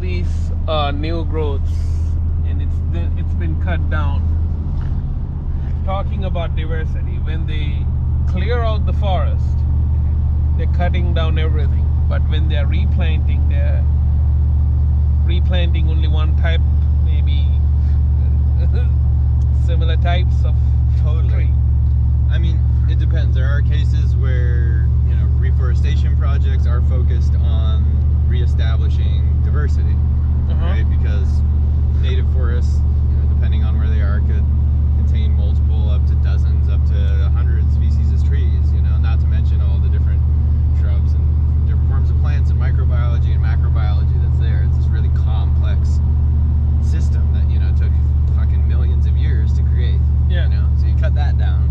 these new growths, and it's been cut down. Talking about diversity, when they clear out the forest, they're cutting down everything. But when they're replanting only one type, maybe similar types of Totally. tree. I mean, it depends. There are cases where, you know, reforestation projects are focused on reestablishing diversity, right? Because native forests, you know, depending on where they are, could contain multiple, up to dozens, up to 100 species of trees, you know, not to mention all the different shrubs and different forms of plants and microbiology and macrobiology that's there. It's this really complex system that, you know, took fucking millions of years to create. Yeah. You know, so you cut that down.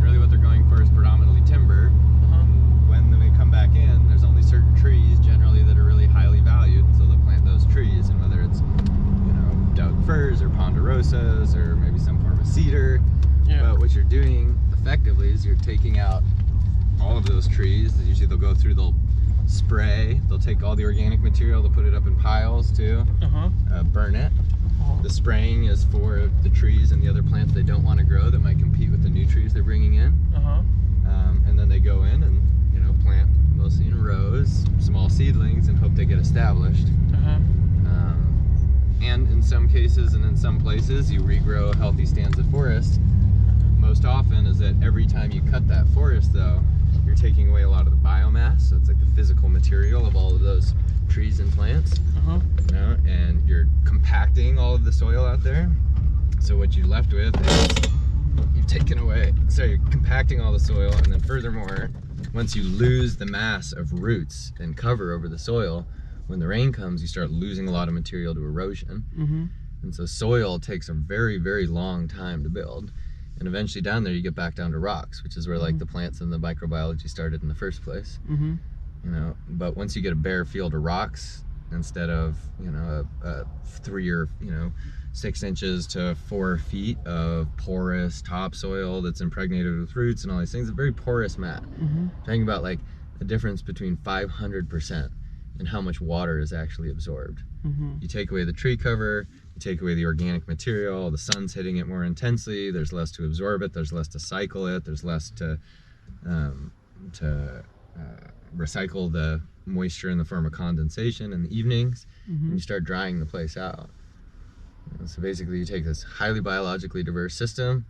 Really, what they're going for is predominantly timber. And when they come back in, there's only certain trees generally that are really highly valued, so they'll plant those trees. And whether it's, you know, Doug firs or ponderosas or maybe some form of cedar. Yeah. But what you're doing effectively is you're taking out all of those trees. Usually they'll go through, they'll spray, they'll take all the organic material, they'll put it up in piles too, burn it. The spraying is for the trees and the other plants they don't want to grow that might compete with the new trees they're bringing in. And then they go in and, you know, plant mostly in rows, small seedlings, and hope they get established. And in some cases and in some places, you regrow a healthy stands of forest. Most often is that every time you cut that forest, though, you're taking away a lot of the biomass. So it's like the physical material of all of those trees and plants. You know, and you're compacting all of the soil out there. So what you're left with is you've taken away, so you're compacting all the soil, and then furthermore, once you lose the mass of roots and cover over the soil, when the rain comes, you start losing a lot of material to erosion. And so soil takes a very, very long time to build. And eventually down there, you get back down to rocks, which is where like the plants and the microbiology started in the first place. You know, but once you get a bare field of rocks, instead of, you know, a 3 or, you know, 6 inches to 4 feet of porous topsoil that's impregnated with roots and all these things, a very porous mat. Talking about like a difference between 500% in how much water is actually absorbed. You take away the tree cover, you take away the organic material, the sun's hitting it more intensely, there's less to absorb it, there's less to cycle it, there's less to recycle the moisture in the form of condensation in the evenings, and you start drying the place out. So basically you take this highly biologically diverse system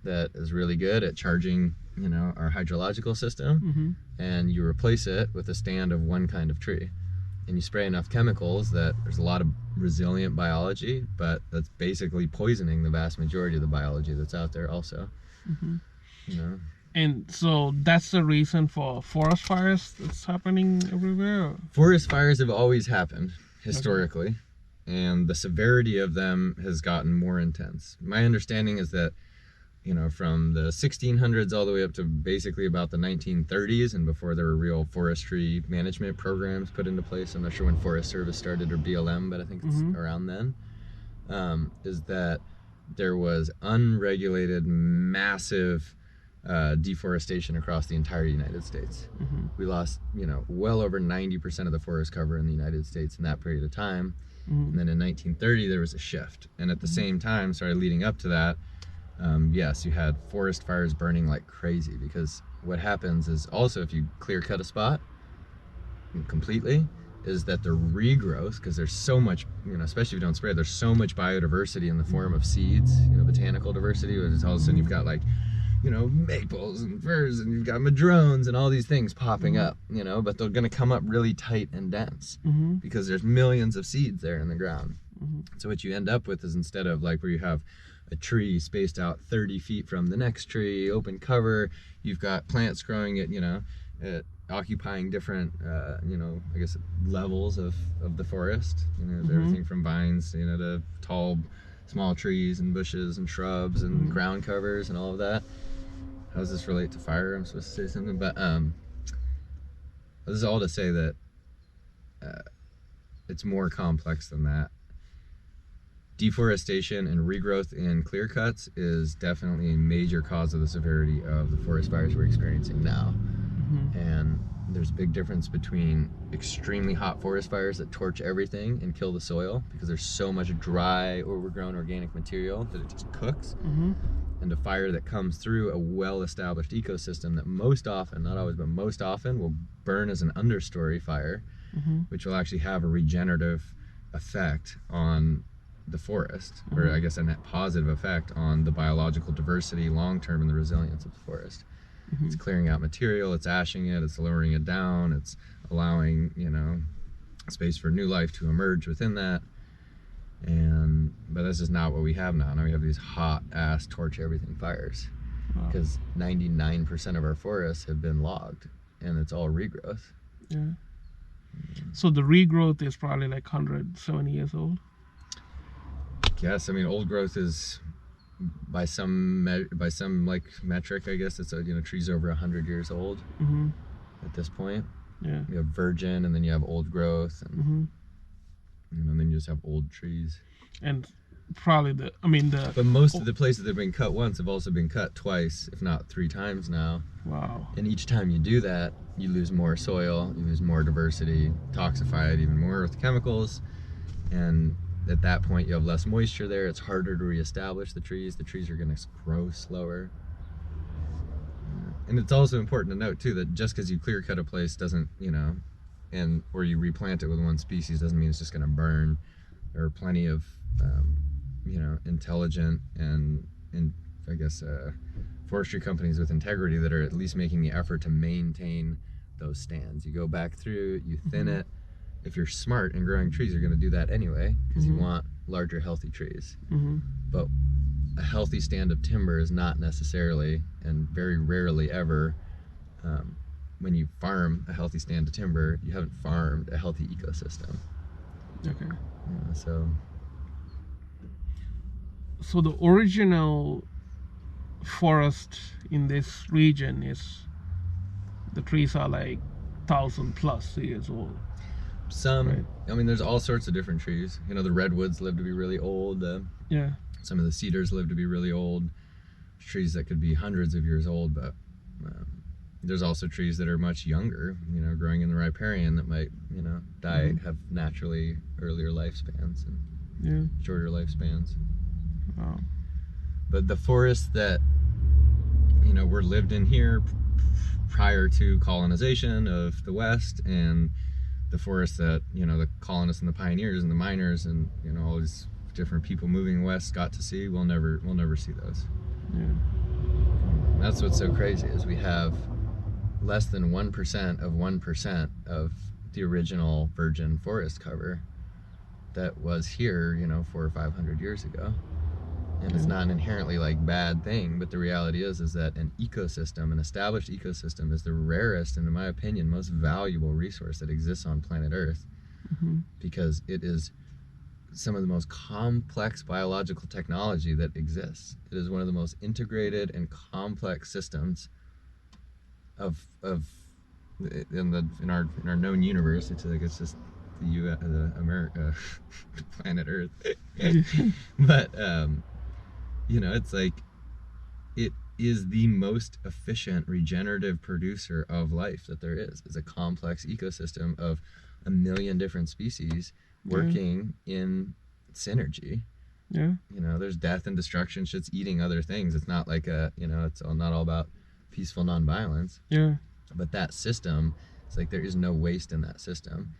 that is really good at charging, you know, our hydrological system, and you replace it with a stand of one kind of tree. And you spray enough chemicals that there's a lot of resilient biology, but that's basically poisoning the vast majority of the biology that's out there also. You know? And so that's the reason for forest fires that's happening everywhere? Forest fires have always happened historically, and the severity of them has gotten more intense. My understanding is that, you know, from the 1600s all the way up to basically about the 1930s, and before there were real forestry management programs put into place, I'm not sure when Forest Service started or BLM, but I think it's around then, is that there was unregulated, massive deforestation across the entire United States. We lost, you know, well over 90% of the forest cover in the United States in that period of time. And then in 1930 there was a shift, and at the same time, sorry, leading up to that, yes, you had forest fires burning like crazy, because what happens is also if you clear cut a spot completely, is that the regrowth, because there's so much, you know, especially if you don't spray, there's so much biodiversity in the form of seeds, you know, botanical diversity, which is all of a sudden you've got like, you know, maples and firs, and you've got madrones and all these things popping up, you know, but they're going to come up really tight and dense because there's millions of seeds there in the ground. So what you end up with is, instead of like where you have a tree spaced out 30 feet from the next tree, open cover, you've got plants growing at, you know, occupying different, you know, I guess levels of the forest. You know, everything from vines, you know, to tall, small trees and bushes and shrubs and ground covers and all of that. How does this relate to fire? I'm supposed to say something, but this is all to say that it's more complex than that. Deforestation and regrowth in clear cuts is definitely a major cause of the severity of the forest fires we're experiencing now. And there's a big difference between extremely hot forest fires that torch everything and kill the soil because there's so much dry, overgrown organic material that it just cooks, and a fire that comes through a well-established ecosystem that most often, not always, but most often will burn as an understory fire, which will actually have a regenerative effect on the forest, or I guess a net positive effect on the biological diversity long-term and the resilience of the forest. It's clearing out material, it's ashing it, it's lowering it down, it's allowing, you know, space for new life to emerge within that. But this is not what we have now. Now we have these hot ass torch everything fires because 99% of our forests have been logged and it's all regrowth. Yeah. So the regrowth is probably like 170 years old. Yes, I mean old growth is by some like metric, I guess it's, you know, trees over 100 years old at this point. Yeah. You have virgin, and then you have old growth, and you know, then you just have old trees. And probably But most of the places that have been cut once have also been cut twice, if not 3 times now. Wow. And each time you do that, you lose more soil, you lose more diversity, toxify it even more with chemicals, and at that point you have less moisture there. It's harder to reestablish the trees. The trees are going to grow slower. And it's also important to note too that just because you clear cut a place doesn't, you know, or you replant it with one species doesn't mean it's just going to burn. There are plenty of you know, intelligent and I guess forestry companies with integrity that are at least making the effort to maintain those stands. You go back through, you thin it. If you're smart in growing trees, you're going to do that anyway because you want larger, healthy trees. But a healthy stand of timber is not necessarily, and very rarely ever, when you farm a healthy stand of timber, you haven't farmed a healthy ecosystem. Okay. Yeah, so the original forest in this region is, the trees are like 1,000+ years old. Some, right. I mean, there's all sorts of different trees. You know, the redwoods live to be really old. Yeah. Some of the cedars live to be really old. Trees that could be hundreds of years old, but there's also trees that are much younger, you know, growing in the riparian that might, you know, die, have naturally earlier lifespans and shorter lifespans. Wow. But the forests that, you know, were lived in here prior to colonization of the West, and the forests that, you know, the colonists and the pioneers and the miners and, you know, all these different people moving west got to see, we'll never see those. Yeah. That's what's so crazy is we have less than 1% of 1% of the original virgin forest cover that was here, you know, 400 or 500 years ago. And it's not an inherently like bad thing, but the reality is that an ecosystem, an established ecosystem, is the rarest and, in my opinion, most valuable resource that exists on planet Earth, because it is some of the most complex biological technology that exists. It is one of the most integrated and complex systems in our known universe. It's like it's just the America, planet Earth. But you know, it's like it is the most efficient regenerative producer of life that there is. It's a complex ecosystem of 1 million different species working in synergy. Yeah. You know, there's death and destruction. Shit's eating other things. It's not like you know, it's not all about peaceful nonviolence. Yeah. But that system, it's like there is no waste in that system.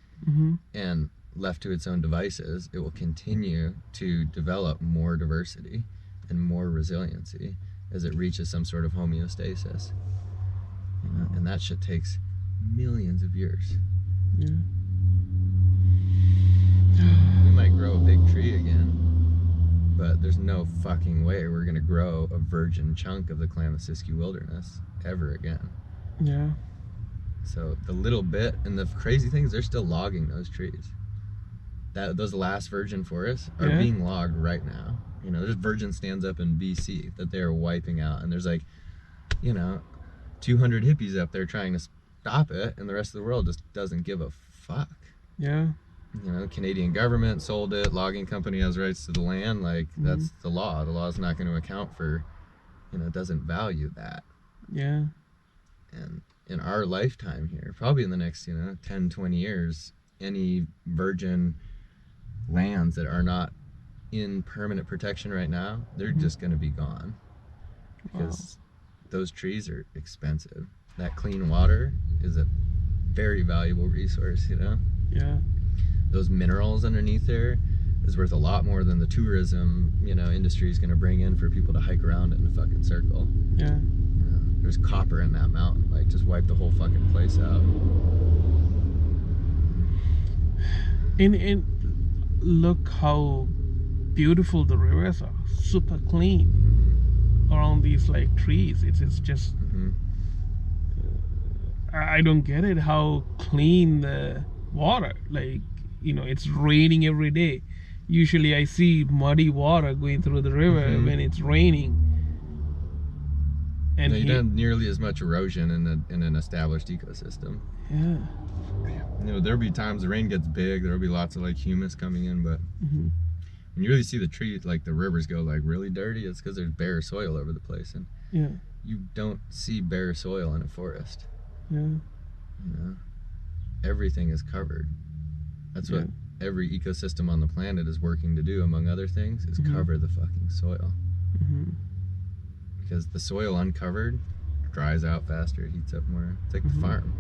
And left to its own devices, it will continue to develop more diversity and more resiliency as it reaches some sort of homeostasis. You know, and that shit takes millions of years. Yeah. We might grow a big tree again, but there's no fucking way we're gonna grow a virgin chunk of the Klamath Siskiyou Wilderness ever again. Yeah. So the little bit, and the crazy thing is they're still logging those trees. Those last virgin forests are being logged right now. You know, there's virgin stands up in BC that they're wiping out, and there's like, you know, 200 hippies up there trying to stop it, and the rest of the world just doesn't give a fuck. Yeah. You know, the Canadian government sold it, logging company has rights to the land, like that's the law. The law is not going to account for, you know, it doesn't value that. Yeah. And in our lifetime here, probably in the next 10, 20 years, any virgin lands that are not in permanent protection right now, they're just going to be gone, because those trees are expensive. That clean water is a very valuable resource. Yeah. Those minerals underneath there is worth a lot more than the tourism industry is going to bring in for people to hike around it in a fucking circle. Yeah. There's copper in that mountain, like, just wipe the whole fucking place out. And look how beautiful the rivers are, super clean around these like trees. It's just I don't get it, how clean the water, like, it's raining every day. Usually I see muddy water going through the river when it's raining. And you don't have nearly as much erosion in an established ecosystem. Yeah. There'll be times the rain gets big, there'll be lots of like humus coming in, but when you really see the trees, like the rivers go like really dirty, it's because there's bare soil over the place, and you don't see bare soil in a forest. Everything is covered. That's what every ecosystem on the planet is working to do, among other things, is cover the fucking soil. Because the soil uncovered dries out faster, it heats up more. It's like the farm.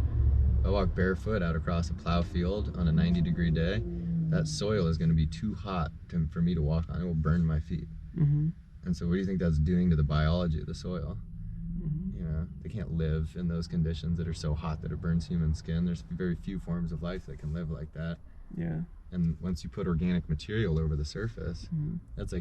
If I walk barefoot out across a plow field on a 90-degree day, that soil is going to be too hot for me to walk on. It will burn my feet. And so what do you think that's doing to the biology of the soil? They can't live in those conditions that are so hot that it burns human skin. There's very few forms of life that can live like that. And once you put organic material over the surface, that's like